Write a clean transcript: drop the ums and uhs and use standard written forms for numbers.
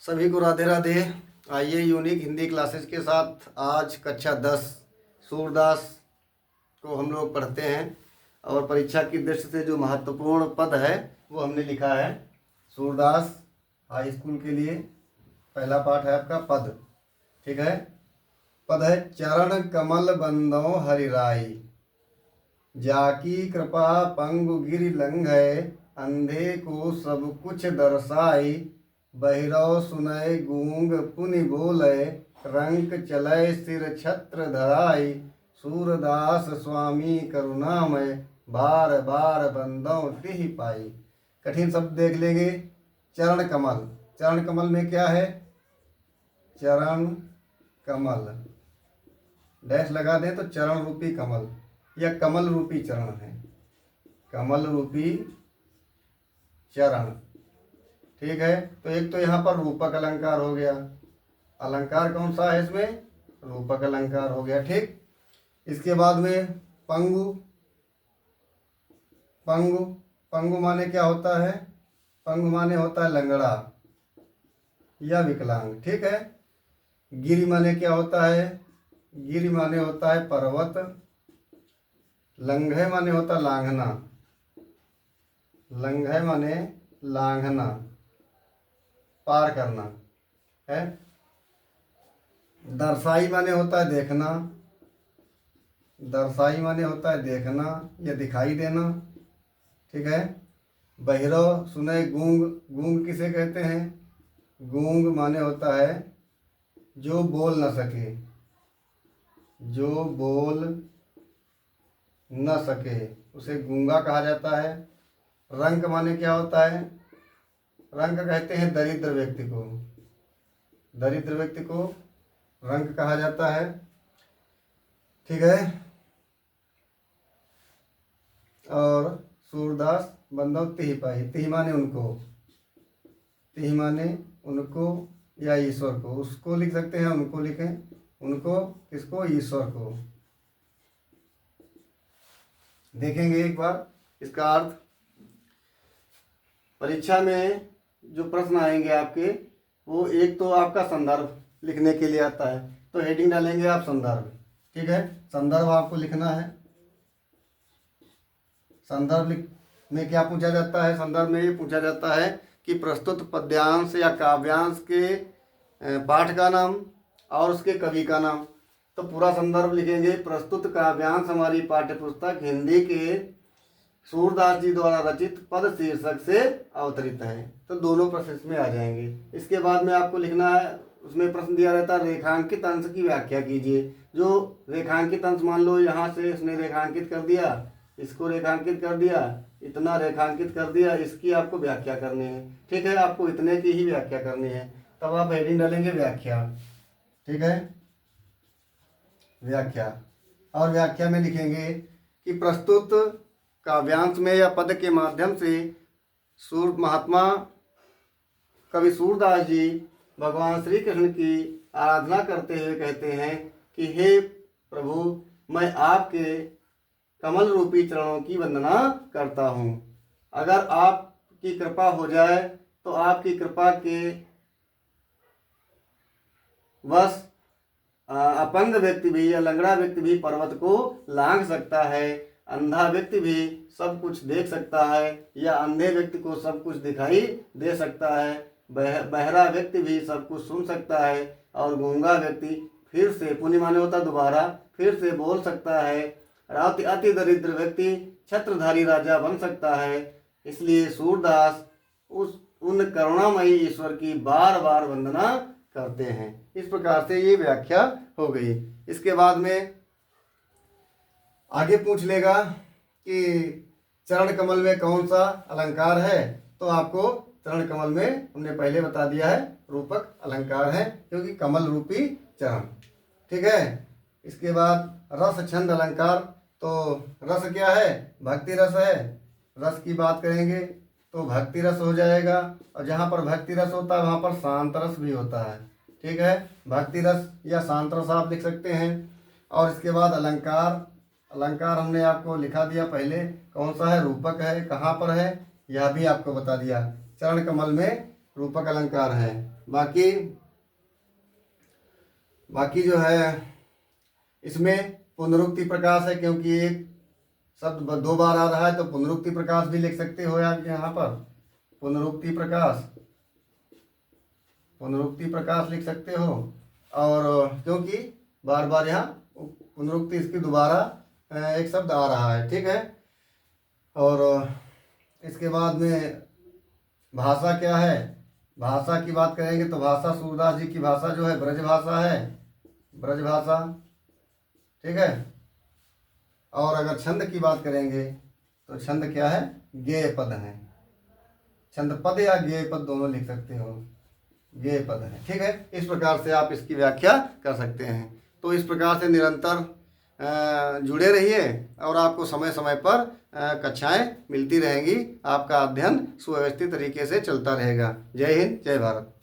सभी को राधे राधे। आइए यूनिक हिंदी क्लासेस के साथ आज कक्षा 10 सूरदास को हम लोग पढ़ते हैं और परीक्षा की दृष्टि से जो महत्वपूर्ण पद है वो हमने लिखा है। सूरदास हाई स्कूल के लिए पहला पाठ है आपका पद। ठीक है, पद है चरण कमल बंदो हरिराई, जाकी कृपा पंगु गिरि लंघय, अंधे को सब कुछ दर्शाई, बहिरव सुनय गूंग पुनि बोलय, रंक चलय सिर छत्र धराई, सूरदास स्वामी करुणामय, बार बार बंदों तिहि पाई। कठिन शब्द देख लेंगे। चरण कमल, चरण कमल में क्या है? चरण कमल डैश लगा दें तो चरण रूपी कमल या कमल रूपी चरण है, कमल रूपी चरण। ठीक है, तो एक तो यहाँ पर रूपक अलंकार हो गया। अलंकार कौन सा है इसमें? रूपक अलंकार हो गया। ठीक, इसके बाद में पंगु। पंगु पंगु माने क्या होता है? पंगु माने होता है लंगड़ा या विकलांग। ठीक है, गिरि माने क्या होता है? गिरि माने होता है पर्वत, लंघय माने होता लांघना, लंघय माने लांघना, पार करना है। दर्शाई माने होता है देखना, दर्शाई माने होता है देखना या दिखाई देना। ठीक है, बहिरव सुनय गूंग। गूंग किसे कहते हैं? गूंग माने होता है जो बोल न सके, जो बोल न सके उसे गूंगा कहा जाता है। रंक माने क्या होता है? रंक कहते हैं दरिद्र व्यक्ति को, दरिद्र व्यक्ति को रंक कहा जाता है। ठीक है, और सूरदास बंदो तिहि पाई। तिहि माने उनको, तिहि माने उनको या ईश्वर को। उसको लिख सकते हैं, उनको लिखें। उनको किसको? ईश्वर को। देखेंगे एक बार इसका अर्थ। परीक्षा में जो प्रश्न आएंगे आपके, वो एक तो आपका संदर्भ लिखने के लिए आता है, तो हेडिंग डालेंगे आप संदर्भ। ठीक है, संदर्भ आपको लिखना है। संदर्भ में क्या पूछा जाता है? संदर्भ में ये पूछा जाता है कि प्रस्तुत पद्यांश या काव्यांश के पाठ का नाम और उसके कवि का नाम। तो पूरा संदर्भ लिखेंगे। प्रस्तुत काव्यांश हमारी पाठ्य पुस्तक हिंदी के सूरदास जी द्वारा रचित पद शीर्षक से अवतरित है। तो दोनों प्रश्न इसमें आ जाएंगे। इसके बाद में आपको लिखना है, उसमें प्रश्न दिया रहता है रेखांकित अंश की व्याख्या कीजिए। जो रेखांकित अंश, मान लो यहाँ से इसने रेखांकित कर दिया, इसको रेखांकित कर दिया, इतना रेखांकित कर दिया, इसकी आपको व्याख्या करनी है। ठीक है, आपको इतने की ही व्याख्या करनी है। तब आप हेडिंग डालेंगे व्याख्या। ठीक है, व्याख्या। और व्याख्या में लिखेंगे कि प्रस्तुत काव्यांश में या पद के माध्यम से महात्मा कवि सूरदास जी भगवान श्री कृष्ण की आराधना करते हुए कहते हैं कि हे प्रभु, मैं आपके कमल रूपी चरणों की वंदना करता हूँ। अगर आपकी कृपा हो जाए तो आपकी कृपा के बस अपंग व्यक्ति भी या लंगड़ा व्यक्ति भी पर्वत को लांघ सकता है, अंधा व्यक्ति भी सब कुछ देख सकता है या अंधे व्यक्ति को सब कुछ दिखाई दे सकता है, बहरा व्यक्ति भी सब कुछ सुन सकता है, और गूंगा व्यक्ति फिर से, पुण्य माने होता दोबारा, फिर से बोल सकता है। अति दरिद्र व्यक्ति छत्रधारी राजा बन सकता है। इसलिए सूरदास उन करुणामयी ईश्वर की बार बार वंदना करते हैं। इस प्रकार से ये व्याख्या हो गई। इसके बाद में आगे पूछ लेगा कि चरण कमल में कौन सा अलंकार है। तो आपको चरण कमल में हमने पहले बता दिया है रूपक अलंकार है, क्योंकि कमल रूपी चरण। ठीक है, इसके बाद रस छंद अलंकार। तो रस क्या है? भक्ति रस है। रस की बात करेंगे तो भक्ति रस हो जाएगा, और जहाँ पर भक्ति रस होता है वहाँ पर शांत रस भी होता है। ठीक है, भक्ति रस या शांत रस आप लिख सकते हैं। और इसके बाद अलंकार। अलंकार हमने आपको लिखा दिया पहले, कौन सा है? रूपक है। कहाँ पर है? यह भी आपको बता दिया। चरण कमल में रूपक अलंकार है। बाकी जो है इसमें पुनरुक्ति प्रकाश है, क्योंकि एक शब्द 2 बार आ रहा है तो पुनरुक्ति प्रकाश भी लिख सकते हो आप यहाँ पर। पुनरुक्ति प्रकाश लिख सकते हो, और क्योंकि बार बार यहाँ पुनरुक्ति इसकी दोबारा एक शब्द आ रहा है, ठीक है। और इसके बाद में भाषा क्या है, भाषा की बात करेंगे तो भाषा सूरदास जी की भाषा जो है ब्रज भाषा है, ब्रज भाषा, ठीक है। और अगर छंद की बात करेंगे तो छंद क्या है, गेय पद है। छंद पद या गेय पद दोनों लिख सकते हो, गेय पद है, ठीक है। इस प्रकार से आप इसकी व्याख्या कर सकते हैं। तो इस प्रकार से निरंतर जुड़े रहिए और आपको समय समय पर कक्षाएं मिलती रहेंगी। आपका अध्ययन सुव्यवस्थित तरीके से चलता रहेगा। जय हिंद, जय भारत।